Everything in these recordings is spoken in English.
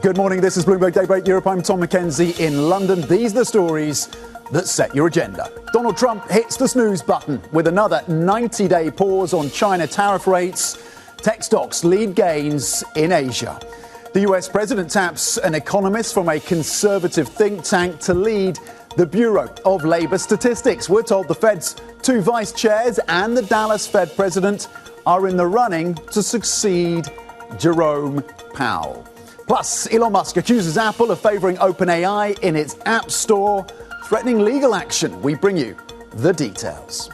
Good morning, this is Bloomberg Daybreak Europe. I'm Tom McKenzie in London. These are the stories that set your agenda. Donald Trump hits the snooze button with another 90-day pause on China tariff rates. Tech stocks lead gains in Asia. The US president taps an economist from a conservative think tank to lead the Bureau of Labor Statistics. We're told the Fed's two vice chairs and the Dallas Fed president are in the running to succeed Jerome Powell. Plus, Elon Musk accuses Apple of favoring OpenAI in its App Store, threatening legal action. We bring you the details.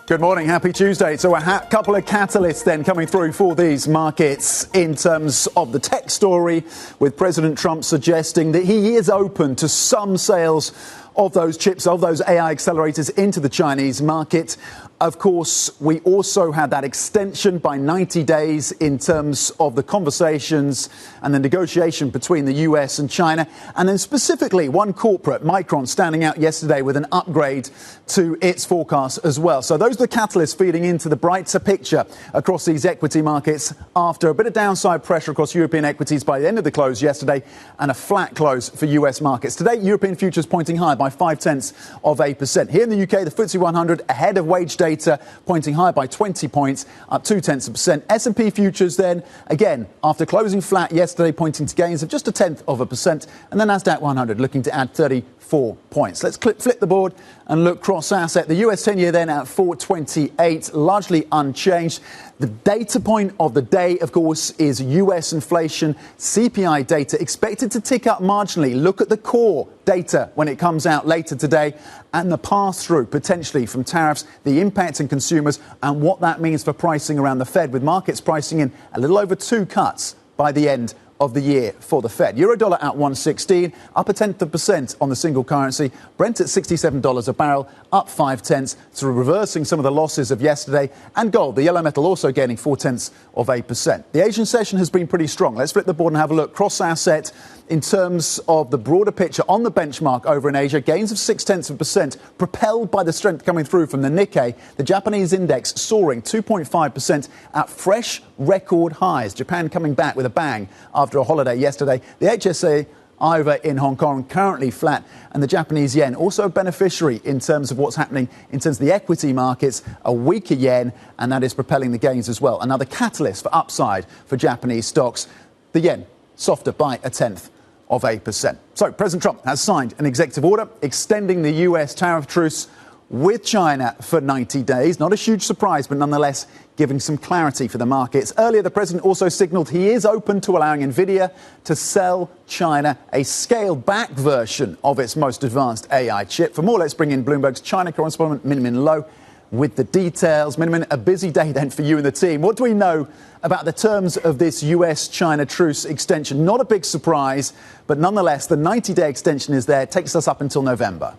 Good morning, happy Tuesday. So a couple of catalysts then coming through for these markets in terms of the tech story, with President Trump suggesting that he is open to some sales of those chips, of those AI accelerators into the Chinese market. Of course, we also had that extension by 90 days in terms of the conversations and the negotiation between the US and China. And then specifically, one corporate, Micron, standing out yesterday with an upgrade to its forecast as well. So those are the catalysts feeding into the brighter picture across these equity markets after a bit of downside pressure across European equities by the end of the close yesterday and a flat close for US markets. Today, European futures pointing higher by 0.5%. Here in the UK, the FTSE 100 ahead of wage data, pointing higher by 20 points, up 0.2%. S&P futures then, again, after closing flat yesterday, pointing to gains of just 0.1%. And then Nasdaq 100 looking to add 34 points. Let's flip the board and look cross-asset. The US 10-year then at 4.28, largely unchanged. The data point of the day, of course, is US inflation. CPI data expected to tick up marginally. Look at the core data when it comes out later today, and the pass-through potentially from tariffs, the impact on consumers, and what that means for pricing around the Fed, with markets pricing in a little over 2 cuts by the end of the year for the Fed. Eurodollar at 116, up 0.1% on the single currency. Brent at $67 a barrel, up 0.5, so reversing some of the losses of yesterday. And gold, the yellow metal, also gaining 0.4%. The Asian session has been pretty strong. Let's flip the board and have a look. Cross-asset in terms of the broader picture on the benchmark over in Asia, gains of 0.6%, propelled by the strength coming through from the Nikkei. The Japanese index soaring 2.5% at fresh record highs. Japan coming back with a bang after a holiday yesterday. The HSA over in Hong Kong currently flat, and the Japanese yen also a beneficiary in terms of what's happening in terms of the equity markets, a weaker yen, and that is propelling the gains as well. Another catalyst for upside for Japanese stocks. The yen softer by 0.1%. So President Trump has signed an executive order extending the US tariff truce with China for 90 days. Not a huge surprise, but nonetheless giving some clarity for the markets. Earlier, the president also signaled he is open to allowing Nvidia to sell China a scaled-back version of its most advanced AI chip. For more, let's bring in Bloomberg's China correspondent, Minmin Lo, with the details. Minmin, a busy day then for you and the team. What do we know about the terms of this US-China truce extension? Not a big surprise, but nonetheless, the 90-day extension is there. It takes us up until November.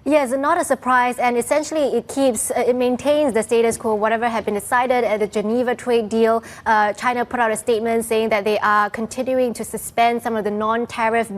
Yes, not a surprise, and essentially it maintains the status quo, whatever had been decided at the Geneva trade deal. China put out a statement saying that they are continuing to suspend some of the non-tariff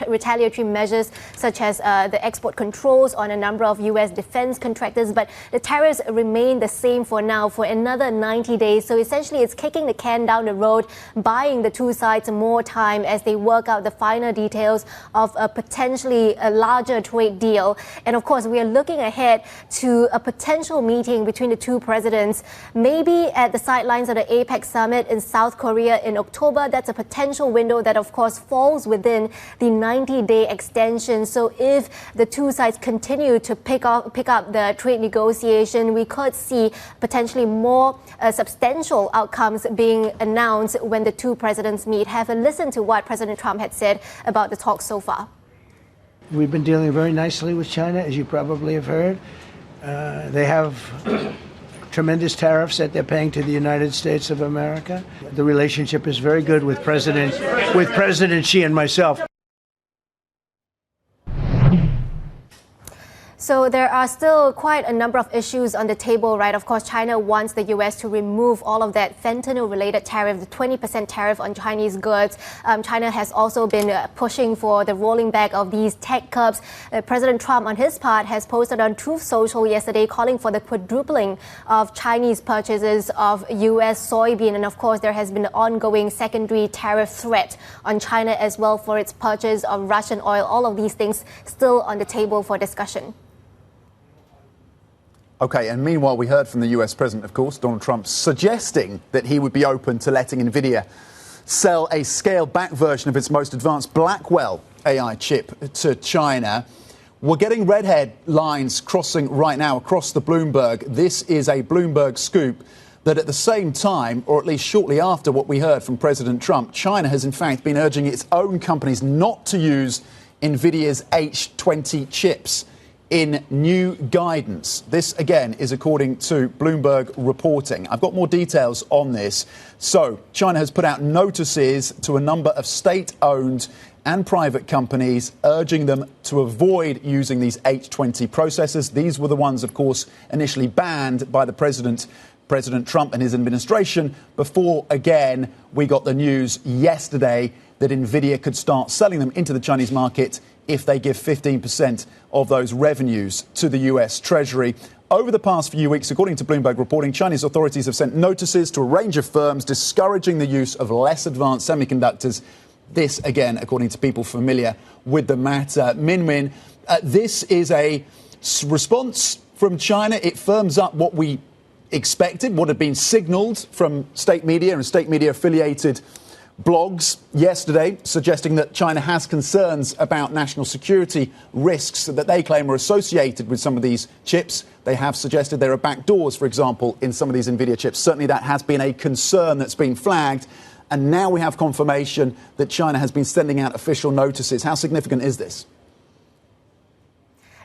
retaliatory measures, such as the export controls on a number of U.S. defense contractors, but the tariffs remain the same for now for another 90 days. So essentially it's kicking the can down the road, buying the two sides more time as they work out the final details of a potentially a larger trade deal. And of course, we are looking ahead to a potential meeting between the two presidents, maybe at the sidelines of the APEC summit in South Korea in October. That's a potential window that, of course, falls within the 90-day extension. So if the two sides continue to pick up the trade negotiation, we could see potentially more substantial outcomes being announced when the two presidents meet. Have a listen to what President Trump had said about the talks so far. We've been dealing very nicely with China, as you probably have heard. They have tremendous tariffs that they're paying to the United States of America. The relationship is very good with President Xi and myself. So there are still quite a number of issues on the table, right? Of course, China wants the U.S. to remove all of that fentanyl-related tariff, the 20% tariff on Chinese goods. China has also been pushing for the rolling back of these tech curbs. President Trump, on his part, has posted on Truth Social yesterday calling for the quadrupling of Chinese purchases of U.S. soybean. And of course, there has been an ongoing secondary tariff threat on China as well for its purchase of Russian oil. All of these things still on the table for discussion. OK, and meanwhile, we heard from the US president, of course, Donald Trump, suggesting that he would be open to letting Nvidia sell a scaled-back version of its most advanced Blackwell AI chip to China. We're getting red headlines crossing right now across the Bloomberg. This is a Bloomberg scoop that at the same time, or at least shortly after what we heard from President Trump, China has in fact been urging its own companies not to use Nvidia's H20 chips in new guidance. This, again, is according to Bloomberg reporting. I've got more details on this. So, China has put out notices to a number of state-owned and private companies urging them to avoid using these H20 processors. These were the ones, of course, initially banned by the President Trump and his administration before, again, we got the news yesterday that Nvidia could start selling them into the Chinese market if they give 15% of those revenues to the US Treasury. Over the past few weeks, according to Bloomberg reporting, Chinese authorities have sent notices to a range of firms discouraging the use of less advanced semiconductors. This, again, according to people familiar with the matter. Min, this is a response from China. It firms up what we expected, what had been signalled from state media and state media affiliated blogs yesterday, suggesting that China has concerns about national security risks that they claim are associated with some of these chips. They have suggested there are backdoors, for example, in some of these Nvidia chips. Certainly that has been a concern that's been flagged. And now we have confirmation that China has been sending out official notices. How significant is this?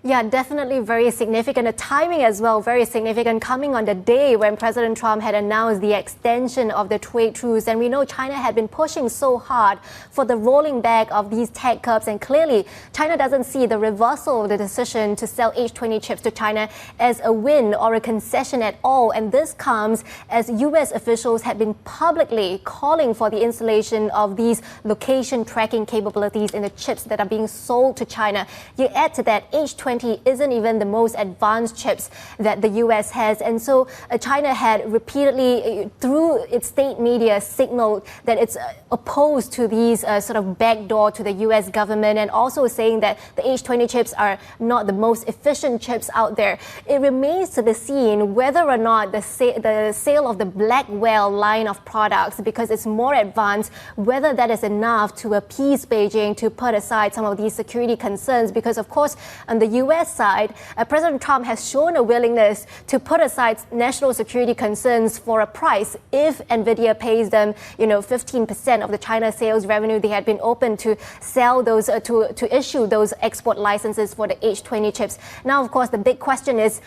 Yeah, definitely very significant. The timing as well, very significant, coming on the day when President Trump had announced the extension of the trade truce. And we know China had been pushing so hard for the rolling back of these tech curbs. And clearly, China doesn't see the reversal of the decision to sell H20 chips to China as a win or a concession at all. And this comes as U.S. officials had been publicly calling for the installation of these location tracking capabilities in the chips that are being sold to China. You add to that, H20 isn't even the most advanced chips that the U.S. has. And so China had repeatedly, through its state media, signaled that it's opposed to these sort of backdoor to the U.S. government, and also saying that the H20 chips are not the most efficient chips out there. It remains to be seen whether or not the sale of the Blackwell line of products, because it's more advanced, whether that is enough to appease Beijing to put aside some of these security concerns. Because, of course, on the U.S. side, President Trump has shown a willingness to put aside national security concerns for a price. If Nvidia pays them, 15% of the China sales revenue, they had been open to sell those, to issue those export licenses for the H20 chips. Now, of course, the big question is,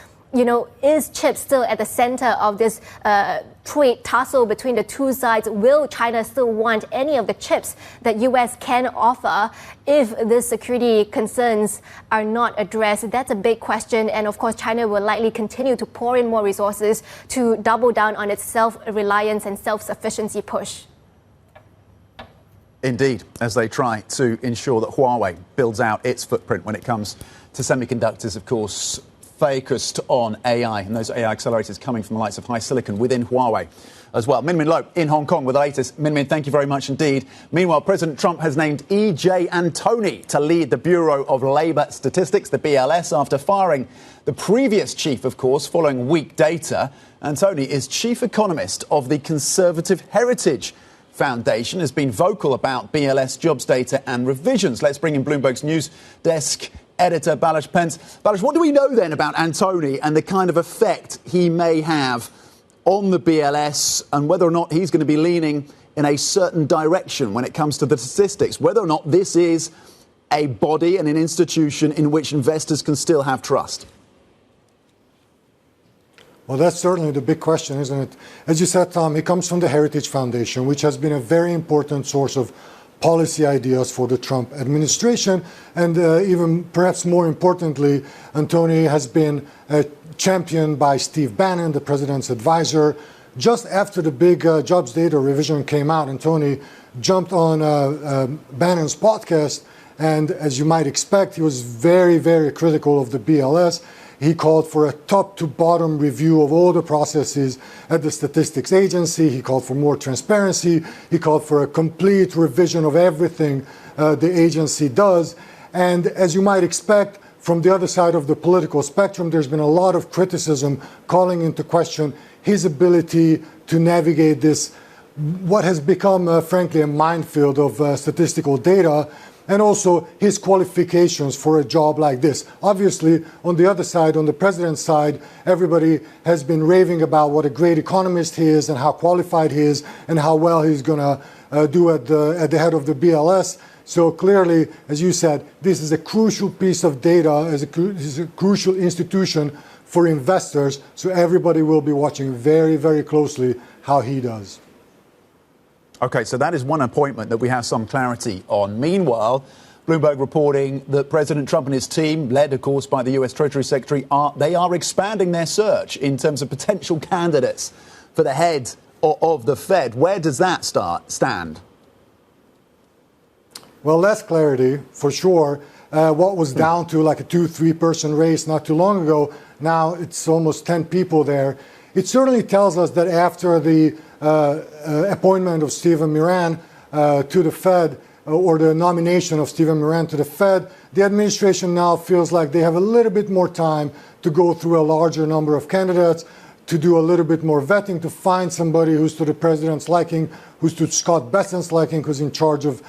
is chip still at the center of this trade tussle between the two sides? Will China still want any of the chips that U.S. can offer if the security concerns are not addressed? That's a big question. And of course, China will likely continue to pour in more resources to double down on its self-reliance and self-sufficiency push. Indeed, as they try to ensure that Huawei builds out its footprint when it comes to semiconductors, of course, focused on AI, and those AI accelerators coming from the likes of HiSilicon within Huawei as well. Min Lo in Hong Kong with the latest. Min, thank you very much indeed. Meanwhile, President Trump has named E.J. Antoni to lead the Bureau of Labour Statistics, the BLS, after firing the previous chief, of course, following weak data. Antoni is chief economist of the Conservative Heritage Foundation, has been vocal about BLS jobs data and revisions. Let's bring in Bloomberg's news desk editor Balash Pence. Balash, what do we know then about Antoni and the kind of effect he may have on the BLS, and whether or not he's going to be leaning in a certain direction when it comes to the statistics, whether or not this is a body and an institution in which investors can still have trust? Well, that's certainly the big question, isn't it? As you said, Tom, he comes from the Heritage Foundation, which has been a very important source of policy ideas for the Trump administration. And even perhaps more importantly, Antony has been championed by Steve Bannon, the president's advisor. Just after the big jobs data revision came out, Antony jumped on Bannon's podcast, and as you might expect, he was very, very critical of the BLS. He called for a top-to-bottom review of all the processes at the Statistics Agency. He called for more transparency. He called for a complete revision of everything the agency does. And as you might expect, from the other side of the political spectrum, there's been a lot of criticism calling into question his ability to navigate this, what has become, frankly, a minefield of statistical data, and also his qualifications for a job like this. Obviously, on the other side, on the president's side, everybody has been raving about what a great economist he is and how qualified he is and how well he's going to do at the head of the BLS. So clearly, as you said, this is a crucial piece of data, this is a crucial institution for investors, so everybody will be watching very, very closely how he does. OK, so that is one appointment that we have some clarity on. Meanwhile, Bloomberg reporting that President Trump and his team, led, of course, by the US Treasury Secretary, are expanding their search in terms of potential candidates for the head of the Fed. Where does that stand? Well, less clarity, for sure. What was down to like a 2-3 person race not too long ago, now it's almost 10 people there. It certainly tells us that after the appointment of Stephen Moran to the Fed, or the nomination of Stephen Moran to the Fed, the administration now feels like they have a little bit more time to go through a larger number of candidates, to do a little bit more vetting, to find somebody who's to the president's liking, who's to Scott Besant's liking, who's in charge of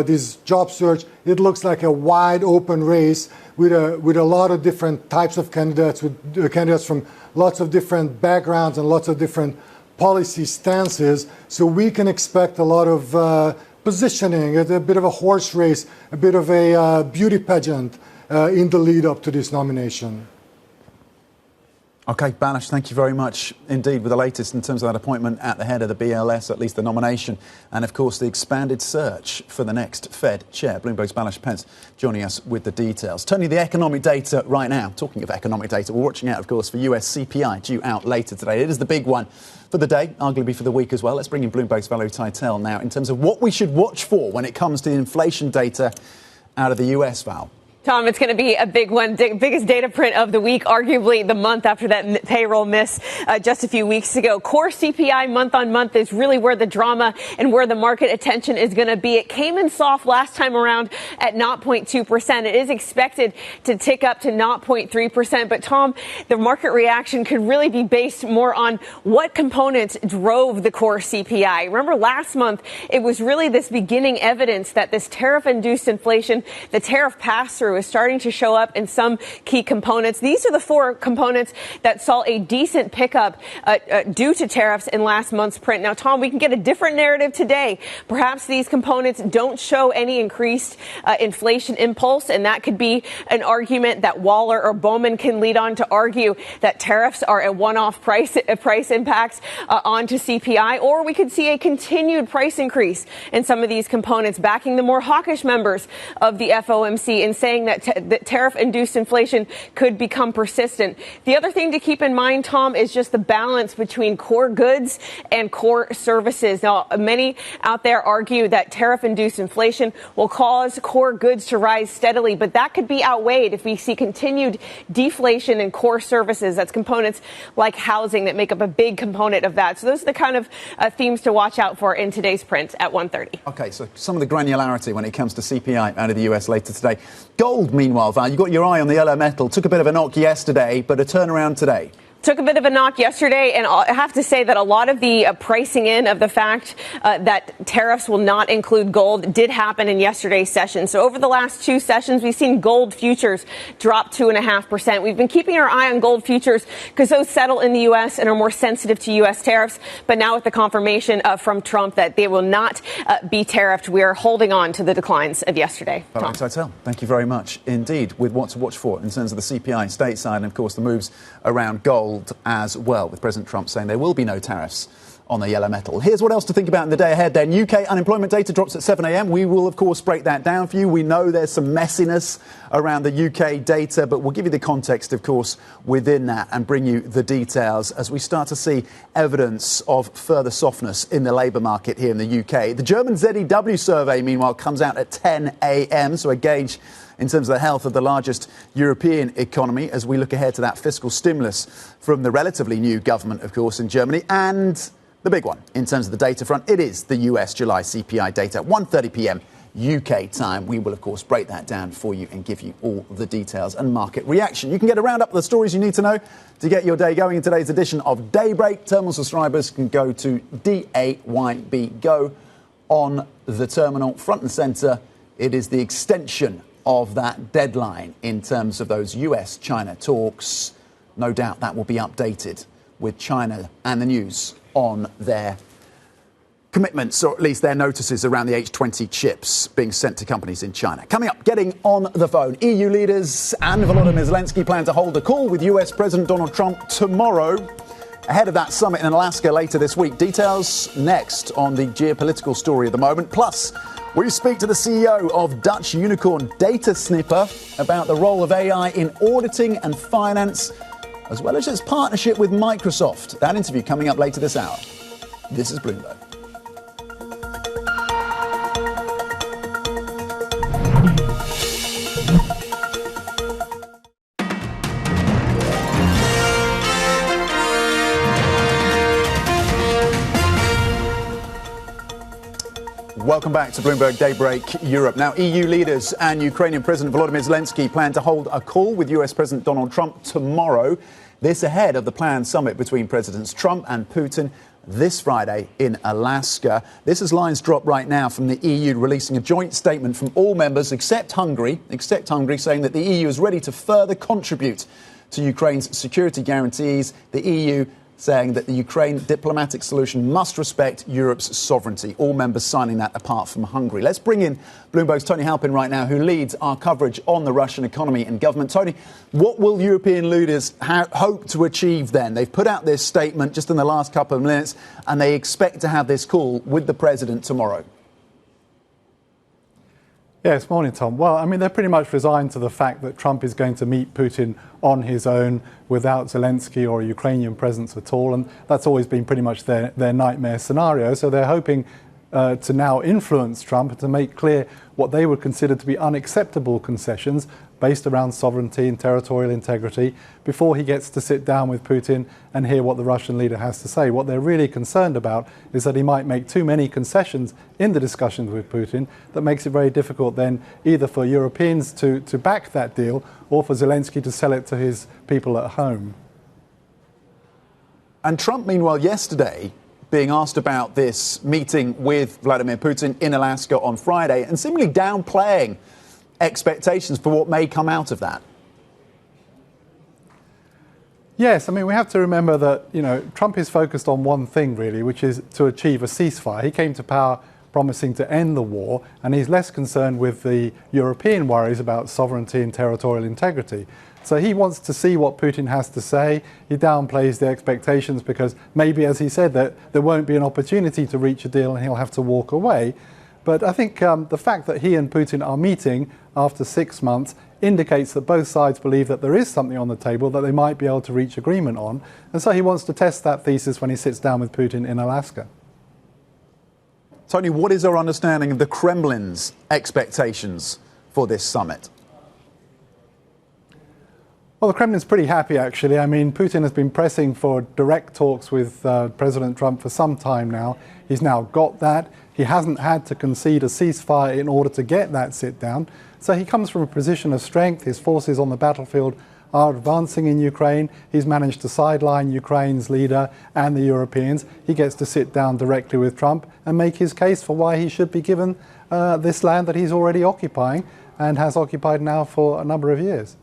this job search. It looks like a wide open race with a lot of different types of candidates, with candidates from lots of different backgrounds and lots of different policy stances. So we can expect a lot of positioning, a bit of a horse race, a bit of a beauty pageant in the lead up to this nomination. OK, Balash, thank you very much indeed with the latest in terms of that appointment at the head of the BLS, at least the nomination, and of course the expanded search for the next Fed chair. Bloomberg's Balash Pence joining us with the details. Turning to the economic data right now. Talking of economic data, we're watching out, of course, for US CPI due out later today. It is the big one for the day, arguably for the week as well. Let's bring in Bloomberg's Valerie Teitel now in terms of what we should watch for when it comes to the inflation data out of the US, Val. Tom, it's going to be a big one, biggest data print of the week, arguably the month after that payroll miss just a few weeks ago. Core CPI month on month is really where the drama and where the market attention is going to be. It came in soft last time around at 0.2%. It is expected to tick up to 0.3%. But Tom, the market reaction could really be based more on what components drove the core CPI. Remember last month, it was really this beginning evidence that this tariff-induced inflation, the tariff pass-through, is starting to show up in some key components. These are the four components that saw a decent pickup due to tariffs in last month's print. Now, Tom, we can get a different narrative today. Perhaps these components don't show any increased inflation impulse, and that could be an argument that Waller or Bowman can lead on to argue that tariffs are a one-off price impacts onto CPI, or we could see a continued price increase in some of these components, backing the more hawkish members of the FOMC and saying that tariff-induced inflation could become persistent. The other thing to keep in mind, Tom, is just the balance between core goods and core services. Now, many out there argue that tariff-induced inflation will cause core goods to rise steadily, but that could be outweighed if we see continued deflation in core services. That's components like housing that make up a big component of that. So those are the kind of themes to watch out for in today's print at 1:30. OK, so some of the granularity when it comes to CPI out of the US later today. Gold, meanwhile, Val, you got your eye on the yellow metal. Took a bit of a knock yesterday, but a turnaround today. Took a bit of a knock yesterday, and I have to say that a lot of the pricing in of the fact that tariffs will not include gold did happen in yesterday's session. So over the last two sessions, we've seen gold futures drop 2.5%. We've been keeping our eye on gold futures because those settle in the U.S. and are more sensitive to U.S. tariffs. But now with the confirmation from Trump that they will not be tariffed, we are holding on to the declines of yesterday. Thank you very much indeed. With what to watch for in terms of the CPI stateside and, of course, the moves around gold. gold as well, with President Trump saying there will be no tariffs on the yellow metal. Here's what else to think about in the day ahead then. UK unemployment data drops at 7 a.m. We will, of course, break that down for you. We know there's some messiness around the UK data, but we'll give you the context, of course, within that and bring you the details as we start to see evidence of further softness in the labour market here in the UK. The German ZEW survey, meanwhile, comes out at 10 a.m., so a gauge in terms of the health of the largest European economy as we look ahead to that fiscal stimulus from the relatively new government, of course, in Germany. And the big one in terms of the data front, it is the US July CPI data, 1:30 p.m. UK time. We will, of course, break that down for you and give you all the details and market reaction. You can get a roundup of the stories you need to know to get your day going in today's edition of Daybreak. Terminal subscribers can go to DAYB Go on the terminal. Front and centre, it is the extension of that deadline in terms of those US-China talks. No doubt that will be updated with China and the news on their commitments, or at least their notices around the H20 chips being sent to companies in China. Coming up, getting on the phone, EU leaders and Volodymyr Zelensky plan to hold a call with US President Donald Trump tomorrow ahead of that summit in Alaska later this week. Details next on the geopolitical story of the moment. Plus, we speak to the CEO of Dutch unicorn Datasnipper about the role of AI in auditing and finance, as well as its partnership with Microsoft. That interview coming up later this hour. This is Bloomberg. Welcome back to Bloomberg Daybreak Europe. Now, EU leaders and Ukrainian President Volodymyr Zelensky plan to hold a call with US President Donald Trump tomorrow. This ahead of the planned summit between Presidents Trump and Putin this Friday in Alaska. This is lines dropped right now from the EU releasing a joint statement from all members except Hungary, saying that the EU is ready to further contribute to Ukraine's security guarantees. The EU saying that the Ukraine diplomatic solution must respect Europe's sovereignty. All members signing that apart from Hungary. Let's bring in Bloomberg's Tony Halpin right now, who leads our coverage on the Russian economy and government. Tony, what will European leaders hope to achieve then? They've put out this statement just in the last couple of minutes, and they expect to have this call with the president tomorrow. Yes, morning, Tom. Well, I mean, they're pretty much resigned to the fact that Trump is going to meet Putin on his own without Zelensky or a Ukrainian presence at all. And that's always been pretty much their nightmare scenario. So they're hoping to now influence Trump to make clear what they would consider to be unacceptable concessions based around sovereignty and territorial integrity before he gets to sit down with Putin and hear what the Russian leader has to say. What they're really concerned about is that he might make too many concessions in the discussions with Putin that makes it very difficult then either for Europeans to back that deal or for Zelensky to sell it to his people at home. And Trump, meanwhile, yesterday, being asked about this meeting with Vladimir Putin in Alaska on Friday and seemingly downplaying expectations for what may come out of that. Yes, I mean, we have to remember that, Trump is focused on one thing, really, which is to achieve a ceasefire. He came to power promising to end the war, and he's less concerned with the European worries about sovereignty and territorial integrity. So he wants to see what Putin has to say. He downplays the expectations because maybe, as he said, that there won't be an opportunity to reach a deal and he'll have to walk away. But I think the fact that he and Putin are meeting after 6 months indicates that both sides believe that there is something on the table that they might be able to reach agreement on. And so he wants to test that thesis when he sits down with Putin in Alaska. Tony, what is our understanding of the Kremlin's expectations for this summit? Well, the Kremlin's pretty happy, actually. I mean, Putin has been pressing for direct talks with President Trump for some time now. He's now got that. He hasn't had to concede a ceasefire in order to get that sit down. So he comes from a position of strength. His forces on the battlefield are advancing in Ukraine. He's managed to sideline Ukraine's leader and the Europeans. He gets to sit down directly with Trump and make his case for why he should be given this land that he's already occupying and has occupied now for a number of years.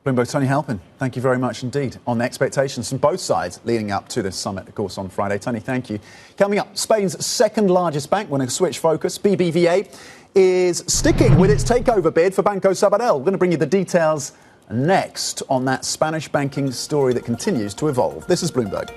Bloomberg, Tony Halpin, thank you very much indeed on the expectations from both sides leading up to this summit, of course, on Friday. Tony, thank you. Coming up, Spain's second largest bank, when a switch focus, BBVA, is sticking with its takeover bid for Banco Sabadell. We're going to bring you the details next on that Spanish banking story that continues to evolve. This is Bloomberg.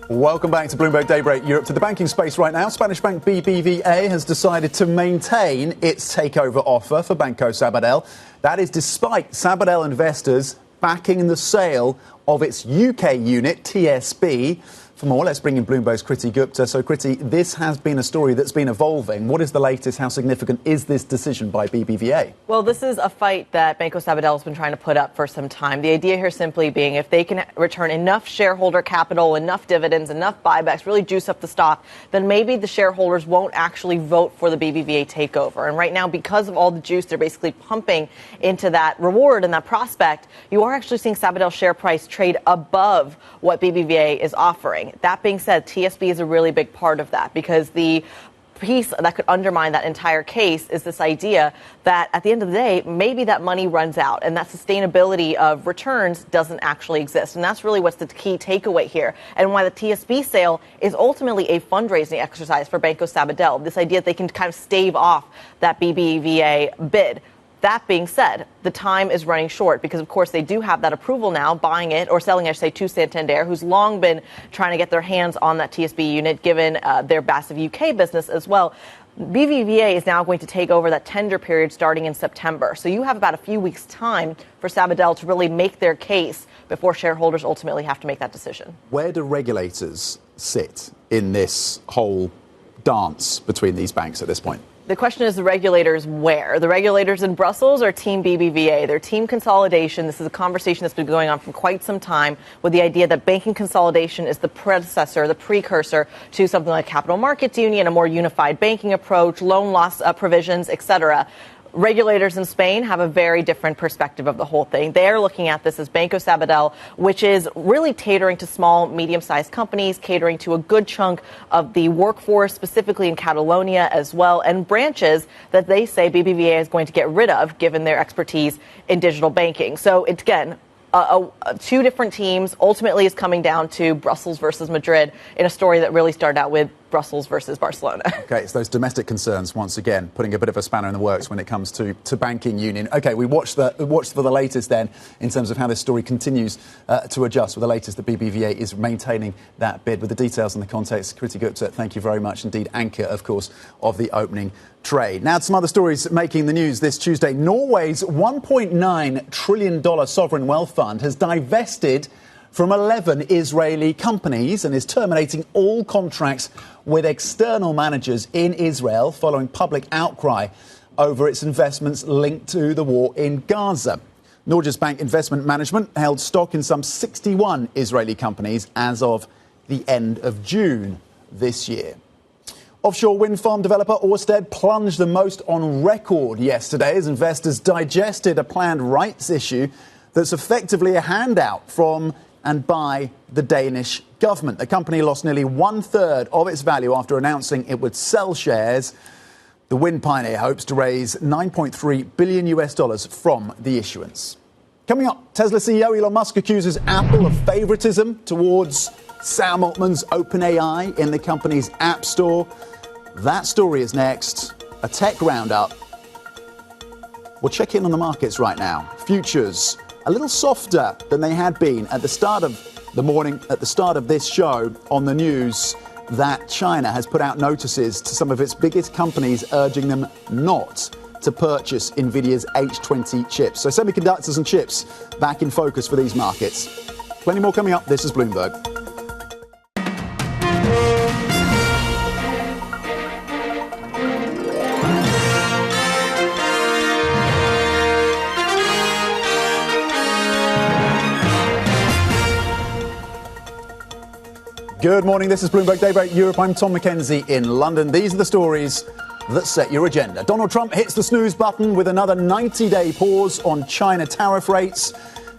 Welcome back to Bloomberg Daybreak Europe. To the banking space right now, Spanish bank BBVA has decided to maintain its takeover offer for Banco Sabadell. That is despite Sabadell investors backing the sale of its UK unit, TSB. For more, let's bring in Bloomberg's Kriti Gupta. So, Kriti, this has been a story that's been evolving. What is the latest? How significant is this decision by BBVA? Well, this is a fight that Banco Sabadell has been trying to put up for some time. The idea here simply being if they can return enough shareholder capital, enough dividends, enough buybacks, really juice up the stock, then maybe the shareholders won't actually vote for the BBVA takeover. And right now, because of all the juice they're basically pumping into that reward and that prospect, you are actually seeing Sabadell's share price trade above what BBVA is offering. That being said, TSB is a really big part of that because the piece that could undermine that entire case is this idea that at the end of the day, maybe that money runs out and that sustainability of returns doesn't actually exist. And that's really what's the key takeaway here and why the TSB sale is ultimately a fundraising exercise for Banco Sabadell. This idea that they can kind of stave off that BBVA bid. That being said, the time is running short because, of course, they do have that approval now, buying it or selling, I should say, to Santander, who's long been trying to get their hands on that TSB unit, given their massive UK business as well. BBVA is now going to take over that tender period starting in September. So you have about a few weeks' time for Sabadell to really make their case before shareholders ultimately have to make that decision. Where do regulators sit in this whole dance between these banks at this point? The question is the regulators where? The regulators in Brussels or Team BBVA? They're team consolidation. This is a conversation that's been going on for quite some time with the idea that banking consolidation is the predecessor, the precursor to something like capital markets union, a more unified banking approach, loan loss provisions, etc. Regulators in Spain have a very different perspective of the whole thing. They're looking at this as Banco Sabadell, which is really catering to small, medium-sized companies, catering to a good chunk of the workforce, specifically in Catalonia as well, and branches that they say BBVA is going to get rid of, given their expertise in digital banking. So it's, again, two different teams. Ultimately is coming down to Brussels versus Madrid in a story that really started out with Brussels versus Barcelona. Okay, it's those domestic concerns, once again, putting a bit of a spanner in the works when it comes to banking union. Okay, we watched for the latest then in terms of how this story continues to adjust with the latest that BBVA is maintaining that bid. With the details and the context, Kriti Gupta, thank you very much indeed. Anchor, of course, of the opening trade. Now to some other stories making the news this Tuesday. Norway's $1.9 trillion sovereign wealth fund has divested from 11 Israeli companies and is terminating all contracts with external managers in Israel following public outcry over its investments linked to the war in Gaza. Norges Bank Investment Management held stock in some 61 Israeli companies as of the end of June this year. Offshore wind farm developer Ørsted plunged the most on record yesterday as investors digested a planned rights issue that's effectively a handout from and by the Danish government. The company lost nearly 1/3 of its value after announcing it would sell shares. The wind pioneer hopes to raise $9.3 billion from the issuance. Coming up, Tesla CEO Elon Musk accuses Apple of favoritism towards Sam Altman's OpenAI in the company's App Store. That story is next. A tech roundup. We'll check in on the markets right now. Futures a little softer than they had been at the start of the morning, at the start of this show, on the news that China has put out notices to some of its biggest companies urging them not to purchase Nvidia's H20 chips. So semiconductors and chips back in focus for these markets. Plenty more coming up. This is Bloomberg. Good morning. This is Bloomberg Daybreak Europe. I'm Tom McKenzie in London. These are the stories that set your agenda. Donald Trump hits the snooze button with another 90-day pause on China tariff rates.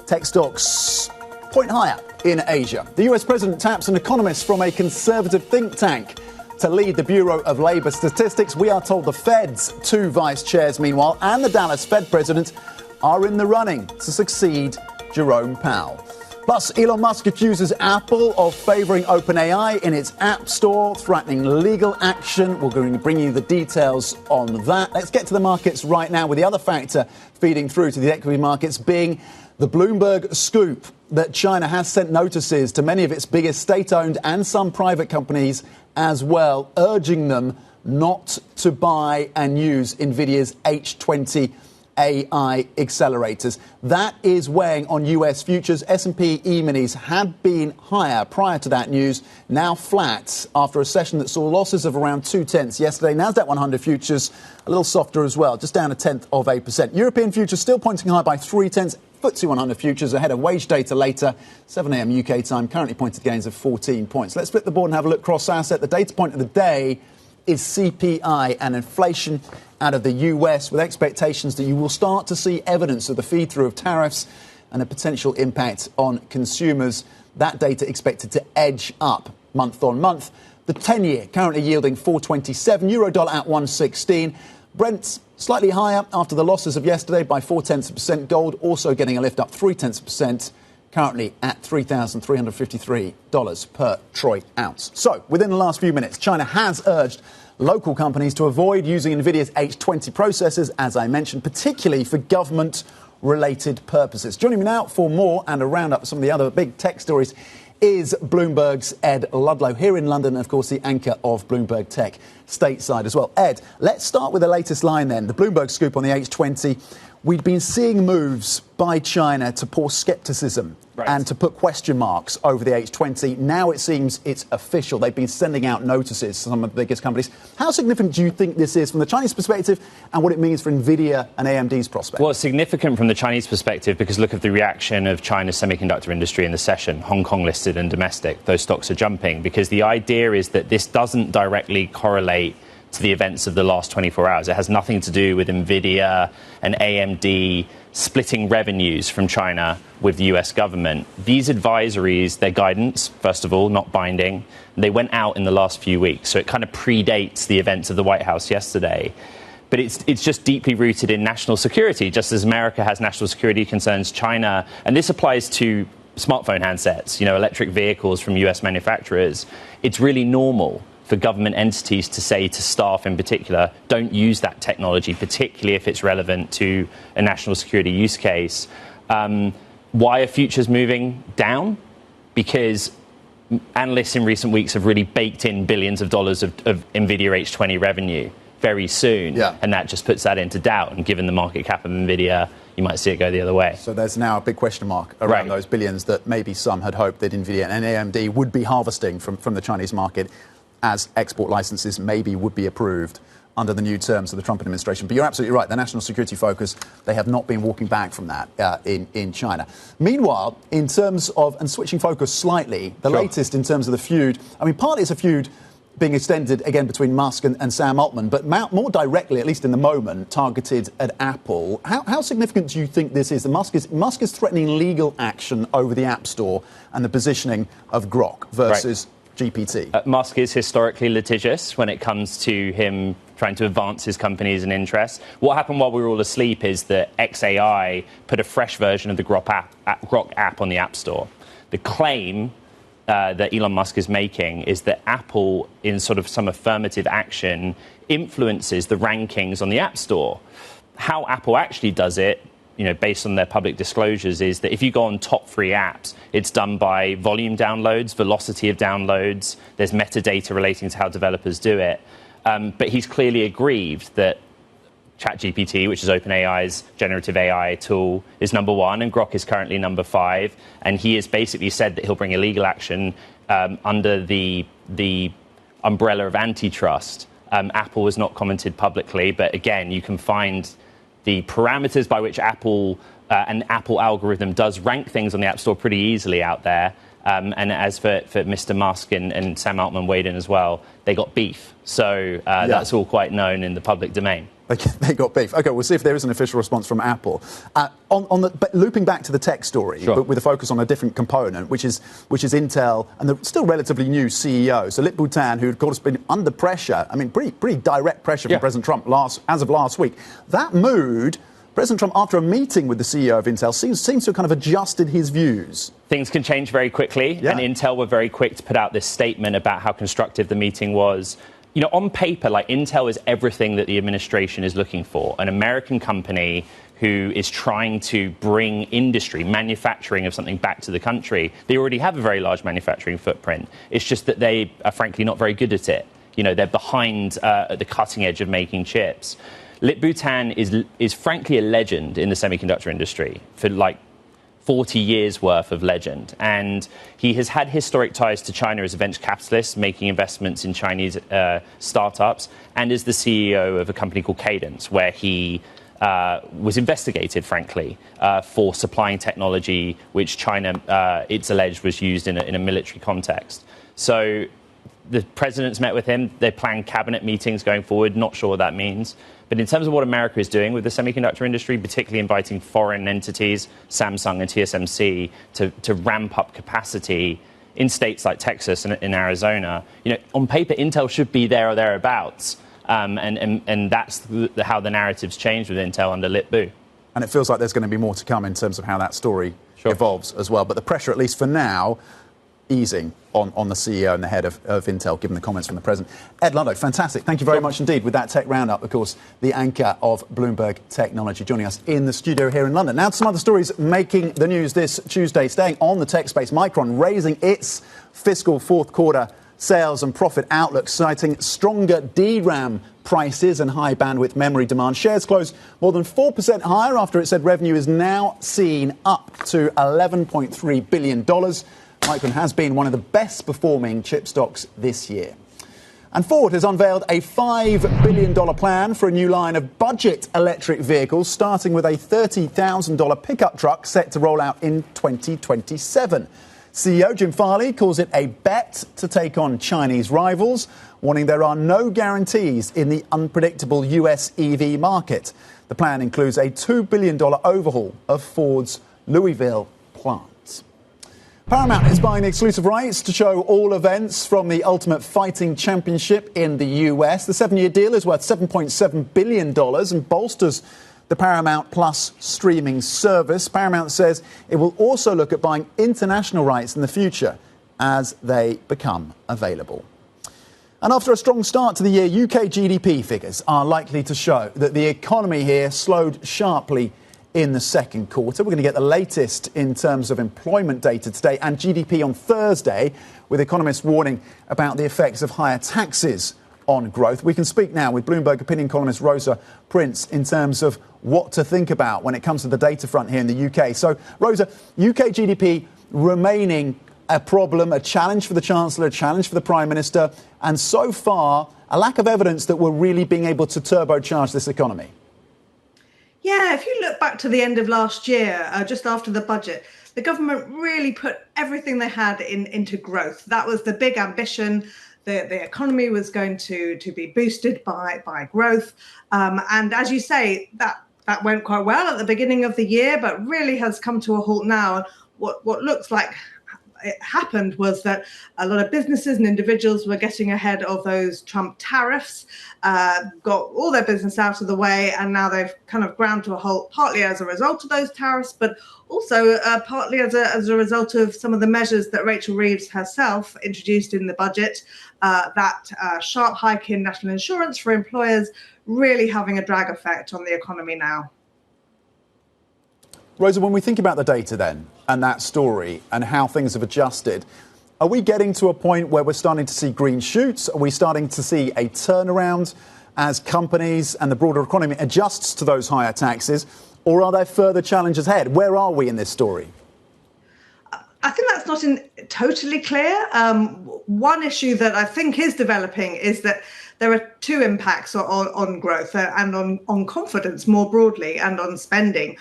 Tech stocks point higher in Asia. The US president taps an economist from a conservative think tank to lead the Bureau of Labor Statistics. We are told the Fed's two vice chairs, meanwhile, and the Dallas Fed president are in the running to succeed Jerome Powell. Plus, Elon Musk accuses Apple of favoring OpenAI in its App Store, threatening legal action. We're going to bring you the details on that. Let's get to the markets right now, with the other factor feeding through to the equity markets being the Bloomberg scoop that China has sent notices to many of its biggest state-owned and some private companies as well, urging them not to buy and use Nvidia's H20 AI accelerators. That is weighing on US futures. S&P E-minis had been higher prior to that news, now flat after a session that saw losses of around 0.2 yesterday. Nasdaq 100 futures a little softer as well, just down 0.1%. European futures still pointing high by 0.3. FTSE 100 futures ahead of wage data later, 7 a.m. UK time, currently pointed gains of 14 points. Let's flip the board and have a look cross-asset. The data point of the day is CPI and inflation out of the US, with expectations that you will start to see evidence of the feed-through of tariffs and a potential impact on consumers. That data expected to edge up month on month. The 10-year currently yielding 4.27, euro dollar at 1.16. Brent's slightly higher after the losses of yesterday by 0.4%. Gold also getting a lift up 0.3%, currently at $3,353 per troy ounce. So, within the last few minutes, China has urged local companies to avoid using Nvidia's H20 processors, as I mentioned, particularly for government-related purposes. Joining me now for more and a roundup of some of the other big tech stories is Bloomberg's Ed Ludlow here in London, and of course the anchor of Bloomberg Tech stateside as well. Ed, let's start with the latest line then, the Bloomberg scoop on the H20. We'd been seeing moves by China to pour scepticism and to put question marks over the H20. Now it seems it's official. They've been sending out notices to some of the biggest companies. How significant do you think this is from the Chinese perspective, and what it means for Nvidia and AMD's prospects? Well, it's significant from the Chinese perspective because look at the reaction of China's semiconductor industry in the session, Hong Kong listed and domestic. Those stocks are jumping because the idea is that this doesn't directly correlate to the events of the last 24 hours. It has nothing to do with Nvidia and AMD splitting revenues from China with the US government. These advisories, their guidance, first of all, not binding. They went out in the last few weeks, so it kind of predates the events of the White House yesterday. But it's just deeply rooted in national security, just as America has national security concerns, China, and this applies to smartphone handsets, electric vehicles from US manufacturers. It's really normal for government entities to say to staff in particular, don't use that technology, particularly if it's relevant to a national security use case. Why are futures moving down? Because analysts in recent weeks have really baked in billions of dollars of Nvidia H20 revenue very soon. And that just puts that into doubt. And given the market cap of Nvidia, you might see it go the other way. So there's now a big question mark around those billions that maybe some had hoped that Nvidia and AMD would be harvesting from the Chinese market, as export licenses maybe would be approved under the new terms of the Trump administration. But you're absolutely right. The national security focus, they have not been walking back from that in China. Meanwhile, in terms of, and switching focus slightly, the latest in terms of the feud, I mean, partly it's a feud being extended again between Musk and Sam Altman, but more directly, at least in the moment, targeted at Apple. How significant do you think this is? Musk is threatening legal action over the App Store and the positioning of Grok versus GPT. Musk is historically litigious when it comes to him trying to advance his companies and interests. What happened while we were all asleep is that XAI put a fresh version of the Grok app on the App Store. The claim that Elon Musk is making is that Apple, in sort of some affirmative action, influences the rankings on the App Store. How Apple actually does it, based on their public disclosures, is that if you go on top 3 apps, it's done by volume downloads, velocity of downloads. There's metadata relating to how developers do it. But he's clearly aggrieved that ChatGPT, which is OpenAI's generative AI tool, is number 1, and Grok is currently number 5. And he has basically said that he'll bring a legal action under the umbrella of antitrust. Apple has not commented publicly, but again, you can find the parameters by which Apple and Apple algorithm does rank things on the App Store pretty easily out there. And as for Mr. Musk and Sam Altman weighed in as well, they got beef. So that's all quite known in the public domain. They got beef. OK, we'll see if there is an official response from Apple. But looping back to the tech story, but with a focus on a different component, which is Intel and the still relatively new CEO. So Lip Bhutan, who, of course, has been under pressure, I mean, pretty direct pressure from President Trump as of last week. That mood President Trump, after a meeting with the CEO of Intel, seems to have kind of adjusted his views. Things can change very quickly, and Intel were very quick to put out this statement about how constructive the meeting was. You know, on paper, like, Intel is everything that the administration is looking for. An American company who is trying to bring industry, manufacturing of something back to the country. They already have a very large manufacturing footprint. It's just that they are frankly not very good at it. You know, they're behind at the cutting edge of making chips. Lip-Bu Tan is frankly a legend in the semiconductor industry for like 40 years worth of legend. And he has had historic ties to China as a venture capitalist, making investments in Chinese startups, and is the CEO of a company called Cadence, where he was investigated, frankly, for supplying technology which China, it's alleged, was used in a military context. So the president's met with him. They plan cabinet meetings going forward. Not sure what that means. But in terms of what America is doing with the semiconductor industry, particularly inviting foreign entities, Samsung and TSMC, to ramp up capacity in states like Texas and in Arizona, you know, on paper, Intel should be there or thereabouts. And that's how the narrative's changed with Intel under Lip-Bu. And it feels like there's going to be more to come in terms of how that story evolves as well. But the pressure, at least for now, easing on the CEO and the head of Intel, given the comments from the president. Ed Ludlow, fantastic. Thank you very much indeed with that tech roundup. Of course, the anchor of Bloomberg Technology, joining us in the studio here in London. Now to some other stories making the news this Tuesday. Staying on the tech space, Micron raising its fiscal fourth quarter sales and profit outlook, citing stronger DRAM prices and high bandwidth memory demand. Shares closed more than 4% higher after it said revenue is now seen up to $11.3 billion. Micron has been one of the best performing chip stocks this year. And Ford has unveiled a $5 billion plan for a new line of budget electric vehicles, starting with a $30,000 pickup truck set to roll out in 2027. CEO Jim Farley calls it a bet to take on Chinese rivals, warning there are no guarantees in the unpredictable US EV market. The plan includes a $2 billion overhaul of Ford's Louisville plant. Paramount is buying the exclusive rights to show all events from the Ultimate Fighting Championship in the US. The 7-year deal is worth $7.7 billion and bolsters the Paramount Plus streaming service. Paramount says it will also look at buying international rights in the future as they become available. And after a strong start to the year, UK GDP figures are likely to show that the economy here slowed sharply in the second quarter. We're going to get the latest in terms of employment data today and GDP on Thursday, with economists warning about the effects of higher taxes on growth. We can speak now with Bloomberg opinion columnist Rosa Prince in terms of what to think about when it comes to the data front here in the UK. So, Rosa, UK GDP remaining a problem, a challenge for the Chancellor, a challenge for the Prime Minister, and so far a lack of evidence that we're really being able to turbocharge this economy. Yeah, if you look back to the end of last year, just after the budget, the government really put everything they had into growth. That was the big ambition. The economy was going to be boosted by growth. And as you say, that went quite well at the beginning of the year, but really has come to a halt now. What looks like it happened was that a lot of businesses and individuals were getting ahead of those Trump tariffs, got all their business out of the way, and now they've kind of ground to a halt, partly as a result of those tariffs, but also partly as a result of some of the measures that Rachel Reeves herself introduced in the budget, that sharp hike in national insurance for employers really having a drag effect on the economy now. Rosa, when we think about the data then and that story and how things have adjusted, are we getting to a point where we're starting to see green shoots? Are we starting to see a turnaround as companies and the broader economy adjusts to those higher taxes? Or are there further challenges ahead? Where are we in this story? I think that's not totally clear. One issue that I think is developing is that there are two impacts on growth and on confidence more broadly and on spending.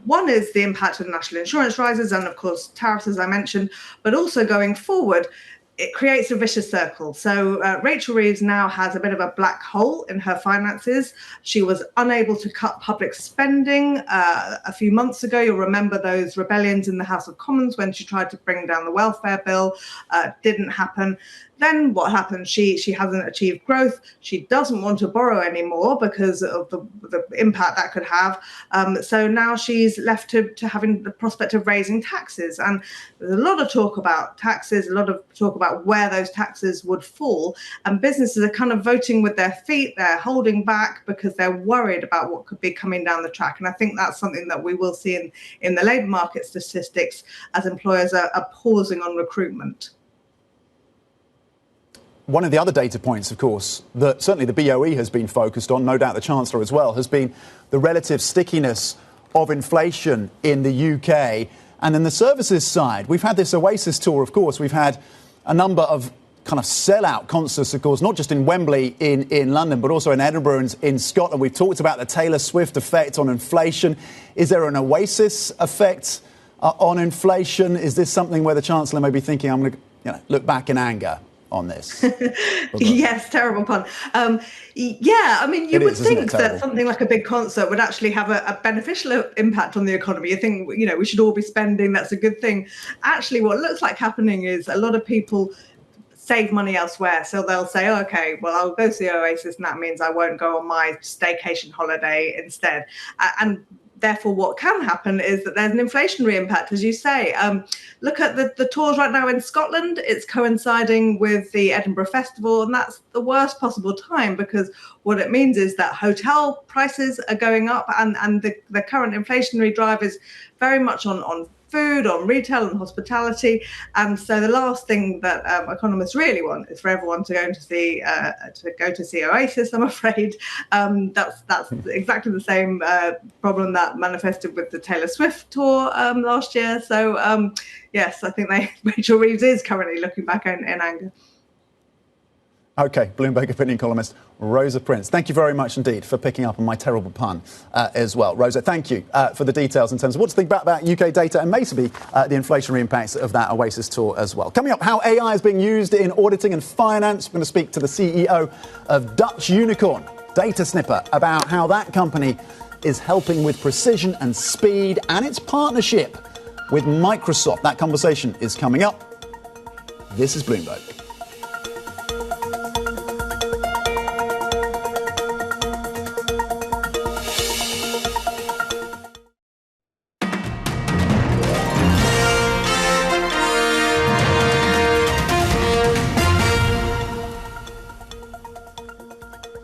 One is the impact of national insurance rises and, of course, tariffs, as I mentioned, but also going forward, it creates a vicious circle. So Rachel Reeves now has a bit of a black hole in her finances. She was unable to cut public spending a few months ago. You'll remember those rebellions in the House of Commons when she tried to bring down the welfare bill. Didn't happen. Then what happens? She hasn't achieved growth. She doesn't want to borrow anymore because of the impact that could have. So now she's left to having the prospect of raising taxes. And there's a lot of talk about taxes, a lot of talk about where those taxes would fall. And businesses are kind of voting with their feet. They're holding back because they're worried about what could be coming down the track. And I think that's something that we will see in the labour market statistics as employers are pausing on recruitment. One of the other data points, of course, that certainly the BOE has been focused on, no doubt the Chancellor as well, has been the relative stickiness of inflation in the UK. And then the services side, we've had this Oasis tour, of course. We've had a number of kind of sellout concerts, of course, not just in Wembley in London, but also in Edinburgh and in Scotland. We've talked about the Taylor Swift effect on inflation. Is there an Oasis effect on inflation? Is this something where the Chancellor may be thinking, I'm going to look back in anger on this? Yes, terrible pun. Yeah, I mean, you would think that something like a big concert would actually have a beneficial impact on the economy. You think, we should all be spending, that's a good thing. Actually, what looks like happening is a lot of people save money elsewhere. So they'll say, oh, okay, well, I'll go see Oasis, and that means I won't go on my staycation holiday instead. And therefore, what can happen is that there's an inflationary impact, as you say. Look at the tours right now in Scotland. It's coinciding with the Edinburgh Festival, and that's the worst possible time, because what it means is that hotel prices are going up, and the current inflationary drive is very much on food, on retail and hospitality. And so the last thing that economists really want is for everyone to go to see Oasis, I'm afraid. That's exactly the same problem that manifested with the Taylor Swift tour last year. So yes, I think Rachel Reeves is currently looking back in anger. OK, Bloomberg opinion columnist Rosa Prince. Thank you very much indeed for picking up on my terrible pun as well. Rosa, thank you for the details in terms of what to think about UK data and maybe the inflationary impacts of that Oasis tour as well. Coming up, how AI is being used in auditing and finance. We're going to speak to the CEO of Dutch unicorn, Datasnipper, about how that company is helping with precision and speed and its partnership with Microsoft. That conversation is coming up. This is Bloomberg.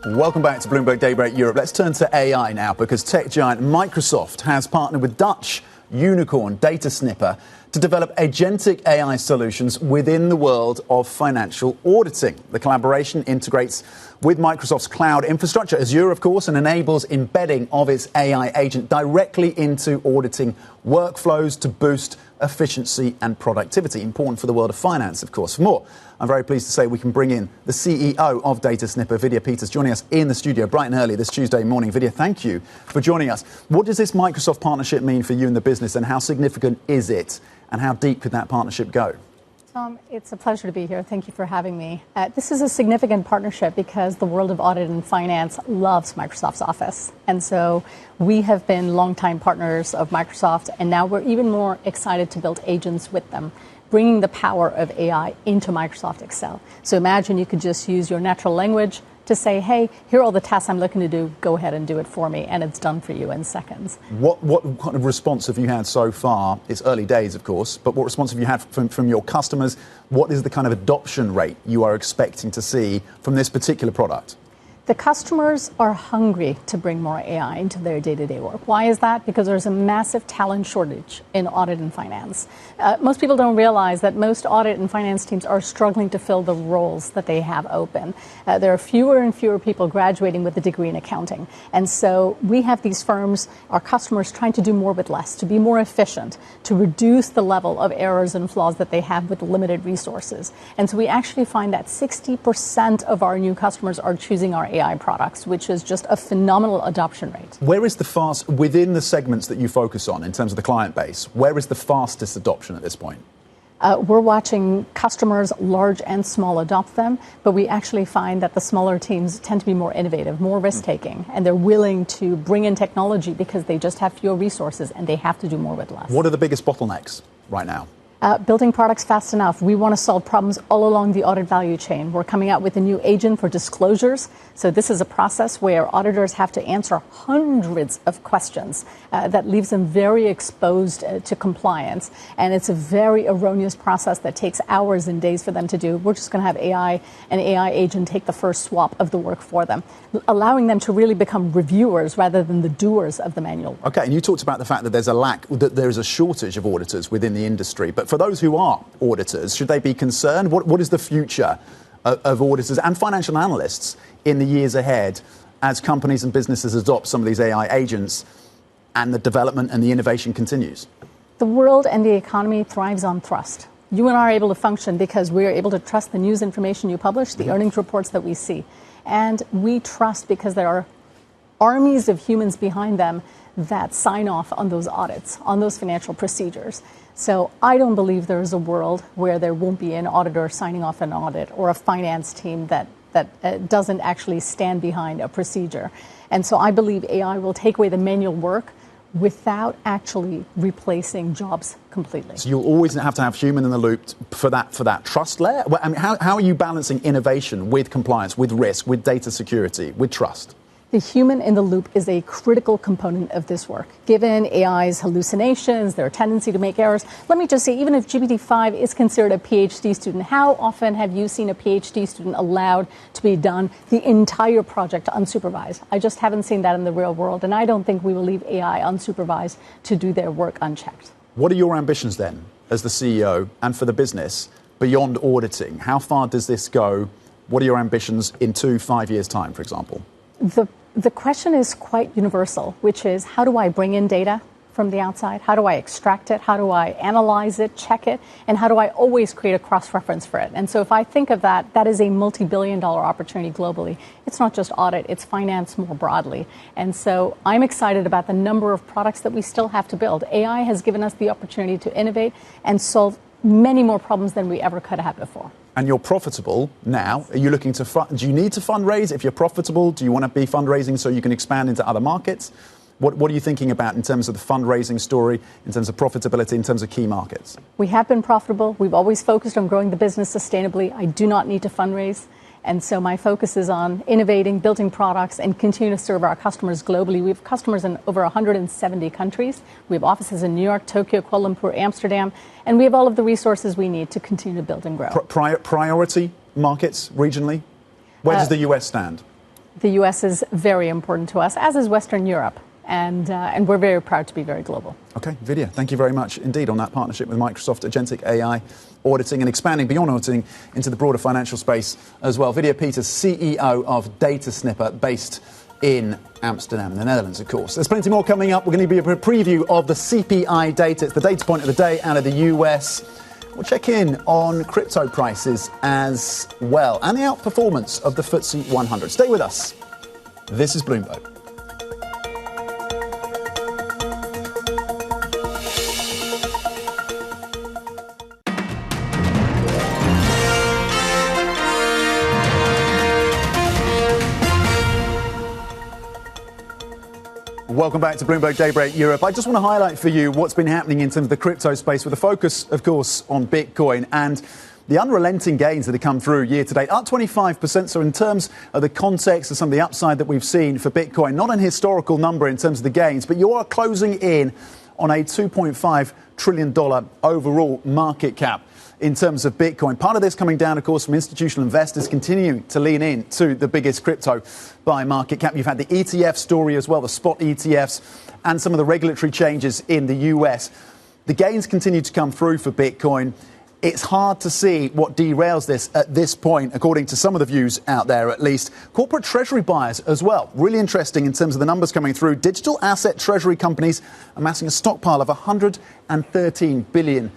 Welcome back to Bloomberg Daybreak Europe. Let's turn to AI now, because tech giant Microsoft has partnered with Dutch unicorn Datasnipper to develop agentic AI solutions within the world of financial auditing. The collaboration integrates with Microsoft's cloud infrastructure, Azure, of course, and enables embedding of its AI agent directly into auditing workflows to boost efficiency and productivity. Important for the world of finance, of course. For more, I'm very pleased to say we can bring in the CEO of Datasnipper, Vidya Peters, joining us in the studio bright and early this Tuesday morning. Vidya, thank you for joining us. What does this Microsoft partnership mean for you and the business, and how significant is it, and how deep could that partnership go? Tom, it's a pleasure to be here. Thank you for having me. This is a significant partnership because the world of audit and finance loves Microsoft's Office. And so we have been longtime partners of Microsoft, and now we're even more excited to build agents with them, bringing the power of AI into Microsoft Excel. So imagine you could just use your natural language to say, hey, here are all the tasks I'm looking to do. Go ahead and do it for me. And it's done for you in seconds. What kind of response have you had so far? It's early days, of course, but what response have you had from your customers? What is the kind of adoption rate you are expecting to see from this particular product? The customers are hungry to bring more AI into their day-to-day work. Why is that? Because there's a massive talent shortage in audit and finance. Most people don't realize that most audit and finance teams are struggling to fill the roles that they have open. There are fewer and fewer people graduating with a degree in accounting. And so we have these firms, our customers, trying to do more with less, to be more efficient, to reduce the level of errors and flaws that they have with limited resources. And so we actually find that 60% of our new customers are choosing our AI products, which is just a phenomenal adoption rate. Where is within the segments that you focus on in terms of the client base, where is the fastest adoption at this point? We're watching customers, large and small, adopt them, but we actually find that the smaller teams tend to be more innovative, more risk-taking, and they're willing to bring in technology because they just have fewer resources and they have to do more with less. What are the biggest bottlenecks right now? Building products fast enough. We want to solve problems all along the audit value chain. We're coming out with a new agent for disclosures. So this is a process where auditors have to answer hundreds of questions that leaves them very exposed to compliance. And it's a very erroneous process that takes hours and days for them to do. We're just going to have an AI agent take the first swap of the work for them, allowing them to really become reviewers rather than the doers of the manual work. Okay, and you talked about the fact that there is a shortage of auditors within the industry. But for those who are auditors, should they be concerned? What is the future of auditors and financial analysts in the years ahead as companies and businesses adopt some of these AI agents and the development and the innovation continues? The world and the economy thrives on trust. You and I are able to function because we are able to trust the news information you publish, the earnings reports that we see. And we trust because there are armies of humans behind them that sign off on those audits, on those financial procedures. So I don't believe there is a world where there won't be an auditor signing off an audit or a finance team that doesn't actually stand behind a procedure. And so I believe AI will take away the manual work without actually replacing jobs completely. So you'll always have to have human in the loop for that trust layer? I mean, how are you balancing innovation with compliance, with risk, with data security, with trust? The human in the loop is a critical component of this work. Given AI's hallucinations, their tendency to make errors, let me just say, even if GPT-5 is considered a PhD student, how often have you seen a PhD student allowed to be done the entire project unsupervised? I just haven't seen that in the real world, and I don't think we will leave AI unsupervised to do their work unchecked. What are your ambitions then, as the CEO and for the business, beyond auditing? How far does this go? What are your ambitions in 2-5 years' time, for example? The question is quite universal, which is how do I bring in data from the outside? How do I extract it? How do I analyze it, check it? And how do I always create a cross-reference for it? And so if I think of that, that is a multi-billion-dollar opportunity globally. It's not just audit, it's finance more broadly. And so I'm excited about the number of products that we still have to build. AI has given us the opportunity to innovate and solve many more problems than we ever could have before. And you're profitable now. Are you looking to do you need to fundraise if you're profitable? Do you want to be fundraising so you can expand into other markets? What are you thinking about in terms of the fundraising story, in terms of profitability, in terms of key markets? We have been profitable. We've always focused on growing the business sustainably. I do not need to fundraise. And so my focus is on innovating, building products, and continue to serve our customers globally. We have customers in over 170 countries. We have offices in New York, Tokyo, Kuala Lumpur, Amsterdam, and we have all of the resources we need to continue to build and grow. Priority markets regionally? Where does the US stand? The US is very important to us, as is Western Europe. And we're very proud to be very global. Okay, Vidya, thank you very much indeed on that partnership with Microsoft, Agentic AI, auditing and expanding beyond auditing into the broader financial space as well. Vidya Peters, CEO of Datasnipper, based in Amsterdam, the Netherlands, of course. There's plenty more coming up. We're going to be a preview of the CPI data. It's the data point of the day out of the US. We'll check in on crypto prices as well and the outperformance of the FTSE 100. Stay with us. This is Bloomberg. Welcome back to Bloomberg Daybreak Europe. I just want to highlight for you what's been happening in terms of the crypto space with a focus, of course, on Bitcoin and the unrelenting gains that have come through year to date, up 25%. So in terms of the context of some of the upside that we've seen for Bitcoin, not an historical number in terms of the gains, but you are closing in on a $2.5 trillion overall market cap in terms of Bitcoin. Part of this coming down, of course, from institutional investors continuing to lean in to the biggest crypto by market cap. You've had the ETF story as well, the spot ETFs, and some of the regulatory changes in the US. The gains continue to come through for Bitcoin. It's hard to see what derails this at this point, according to some of the views out there, at least. Corporate treasury buyers as well. Really interesting in terms of the numbers coming through. Digital asset treasury companies amassing a stockpile of $113 billion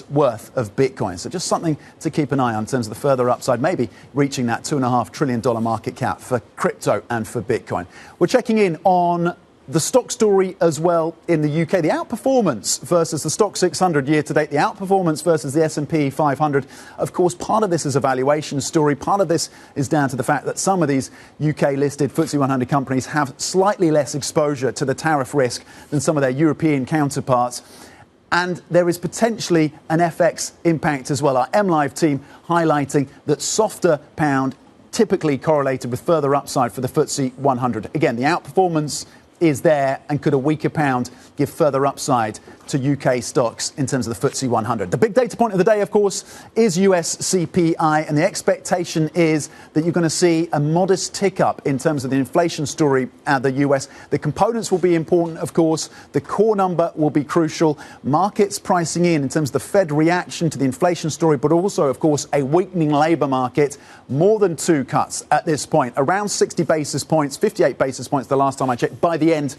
worth of Bitcoin. So just something to keep an eye on in terms of the further upside, maybe reaching that $2.5 trillion market cap for crypto and for Bitcoin. We're checking in on The stock story as well in the UK, the outperformance versus the stock 600 year to date, the outperformance versus the S&P 500. Of course, part of this is a valuation story. Part of this is down to the fact that some of these UK listed FTSE 100 companies have slightly less exposure to the tariff risk than some of their European counterparts. And there is potentially an FX impact as well. Our MLive team highlighting that softer pound typically correlated with further upside for the FTSE 100. Again, the outperformance is there, and could a weaker pound give further upside to UK stocks in terms of the FTSE 100? The big data point of the day, of course, is US CPI, and the expectation is that you're going to see a modest tick up in terms of the inflation story at the US. The components will be important, of course. The core number will be crucial. Markets pricing in terms of the Fed reaction to the inflation story, but also, of course, a weakening labour market. More than 2 cuts at this point, around 60 basis points, 58 basis points the last time I checked, by the end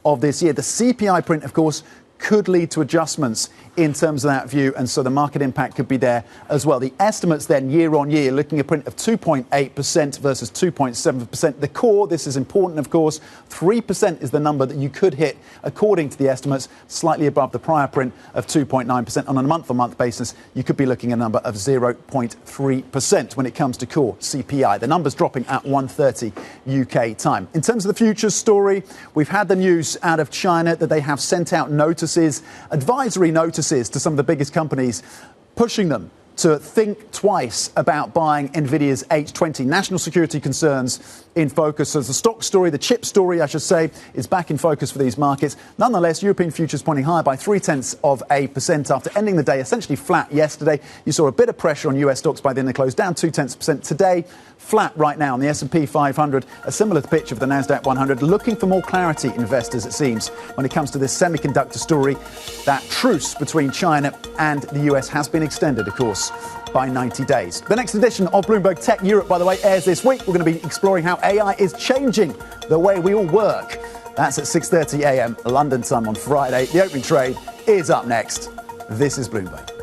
of this year. The CPI print, of course, could lead to adjustments in terms of that view, and so the market impact could be there as well. The estimates then year on year looking at a print of 2.8% versus 2.7%. The core, this is important, of course, 3% is the number that you could hit according to the estimates, slightly above the prior print of 2.9%. On a month-on-month basis, you could be looking at a number of 0.3% when it comes to core CPI. The number's dropping at 1:30 UK time. In terms of the futures story, we've had the news out of China that they have sent out notices, advisory notices to some of the biggest companies, pushing them to think twice about buying Nvidia's H20. National security concerns in focus. So the stock story, the chip story, I should say, is back in focus for these markets. Nonetheless, European futures pointing higher by 0.3% after ending the day essentially flat yesterday. You saw a bit of pressure on US stocks by the end of the close, down 0.2%. Today, flat right now on the S&P 500. A similar pitch of the Nasdaq 100. Looking for more clarity, investors, it seems, when it comes to this semiconductor story. That truce between China and the US has been extended, of course, by 90 days. The next edition of Bloomberg Tech Europe, by the way, airs this week. We're going to be exploring how AI is changing the way we all work. That's at 6:30 a.m. London time on Friday. The opening trade is up next. This is Bloomberg.